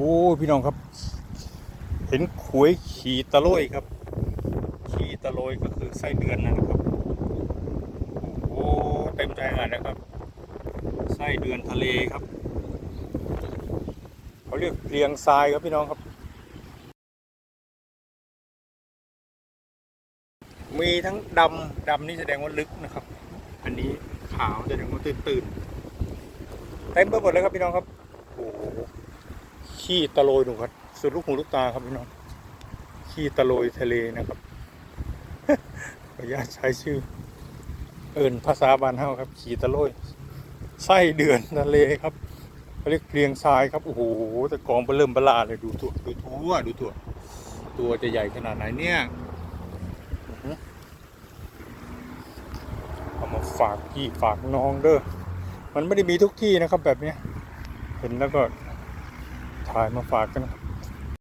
โอ้พี่น้องครับเห็นขวยขี่ตะโลยครับขี่ตะโลยก็คือไส้เดือนนะครับโอ้เต็มใจอ่านนะครับไส้เดือนทะเลครับเขาเรียกเรียงทรายครับพี่น้องครับมีทั้งดำนี่แสดงว่าลึกนะครับอันนี้ขาวแสดงว่าตื่นเต็มไปหมดเลยครับพี่น้องครับโอ้ขี้ตะโลยดูครับสุดลูกหูลูกตาครับพี่น้องขี้ตะโลยทะเลนะครับขออนุญาตใช้ชื่อภาษาบ้านเฮาครับขี่ตะโลยไส้เดือนทะเลครับเขาเรียกเรียงทรายครับโอ้โหแต่กองเริ่มบลาเลยดูตัวจะใหญ่ขนาดไหนเนี่ยเอามาฝากพี่ฝากน้องเด้อมันไม่ได้มีทุกที่นะครับแบบนี้เห็นแล้วก็ถ่ายมาฝากกันนะครับ